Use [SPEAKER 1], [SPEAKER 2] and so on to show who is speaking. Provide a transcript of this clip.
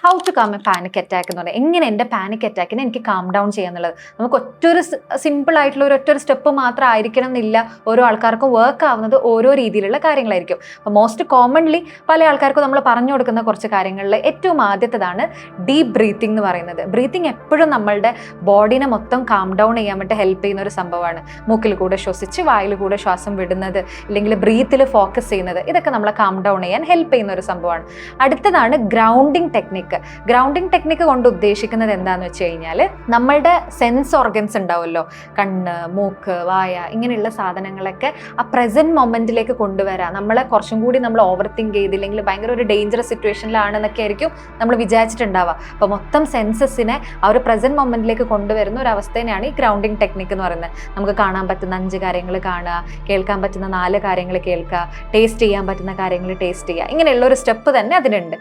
[SPEAKER 1] How to calm a panic attack എന്ന് പറയുന്നത്, എങ്ങനെ എൻ്റെ പാനിക് അറ്റാക്കിനെ എനിക്ക് കാം ഡൗൺ ചെയ്യാന്നുള്ളത്. നമുക്ക് ഒറ്റൊരു സിമ്പിൾ ആയിട്ടുള്ള ഒറ്റൊരു സ്റ്റെപ്പ് മാത്രം ആയിരിക്കണം എന്നില്ല, ഓരോ ആൾക്കാർക്കും വർക്ക് ആവുന്നത് ഓരോ രീതിയിലുള്ള കാര്യങ്ങളായിരിക്കും. അപ്പോൾ മോസ്റ്റ് കോമൺലി പല ആൾക്കാർക്കും നമ്മൾ പറഞ്ഞു കൊടുക്കുന്ന കുറച്ച് കാര്യങ്ങളിൽ ഏറ്റവും ആദ്യത്തേതാണ് ഡീപ്പ് ബ്രീത്തിങ് എന്ന് പറയുന്നത്. ബ്രീത്തിങ് എപ്പോഴും നമ്മളുടെ ബോഡീനെ മൊത്തം കാം ഡൗൺ ചെയ്യാൻ വേണ്ടി ഹെൽപ്പ് ചെയ്യുന്ന ഒരു സംഭവമാണ്. മൂക്കിൽ കൂടെ ശ്വസിച്ച് വായിൽ കൂടെ ശ്വാസം വിടുന്നത്, ഇല്ലെങ്കിൽ ബ്രീത്തിൽ ഫോക്കസ് ചെയ്യുന്നത്, ഇതൊക്കെ നമ്മളെ കാം ഡൗൺ ചെയ്യാൻ ഹെൽപ്പ് ചെയ്യുന്ന ഒരു സംഭവമാണ്. അടുത്തതാണ് ഗ്രൗണ്ടിങ് ടെക്നിക്ക്. ഗ്രൗണ്ടിങ് ടെക്നിക്ക് കൊണ്ട് ഉദ്ദേശിക്കുന്നത് എന്താണെന്ന് വെച്ച് കഴിഞ്ഞാൽ, നമ്മളുടെ സെൻസ് ഓർഗൻസ് ഉണ്ടാവുമല്ലോ, കണ്ണ്, മൂക്ക്, വായ, ഇങ്ങനെയുള്ള സാധനങ്ങളൊക്കെ ആ പ്രസന്റ് മൊമെന്റിലേക്ക് കൊണ്ടുവരാം. നമ്മളെ കുറച്ചും കൂടി നമ്മൾ ഓവർ തിങ്ക് ചെയ്തില്ലെങ്കിൽ ഭയങ്കര ഒരു ഡേഞ്ചറസ് സിറ്റുവേഷനിലാണെന്നൊക്കെ ആയിരിക്കും നമ്മൾ വിചാരിച്ചിട്ടുണ്ടാവുക. അപ്പോൾ മൊത്തം സെൻസസിനെ ആ ഒരു പ്രസന്റ് മൊമെന്റിലേക്ക് കൊണ്ടുവരുന്ന ഒരു അവസ്ഥയാണ് ഈ ഗ്രൗണ്ടിങ് ടെക്നിക്ക് എന്ന് പറയുന്നത്. നമുക്ക് കാണാൻ പറ്റുന്ന 5 കാര്യങ്ങൾ കാണുക, കേൾക്കാൻ പറ്റുന്ന 4 കാര്യങ്ങൾ കേൾക്കുക, ടേസ്റ്റ് ചെയ്യാൻ പറ്റുന്ന കാര്യങ്ങൾ ടേസ്റ്റ് ചെയ്യുക, ഇങ്ങനെയുള്ള ഒരു സ്റ്റെപ്പ് തന്നെ അതിനുണ്ട്.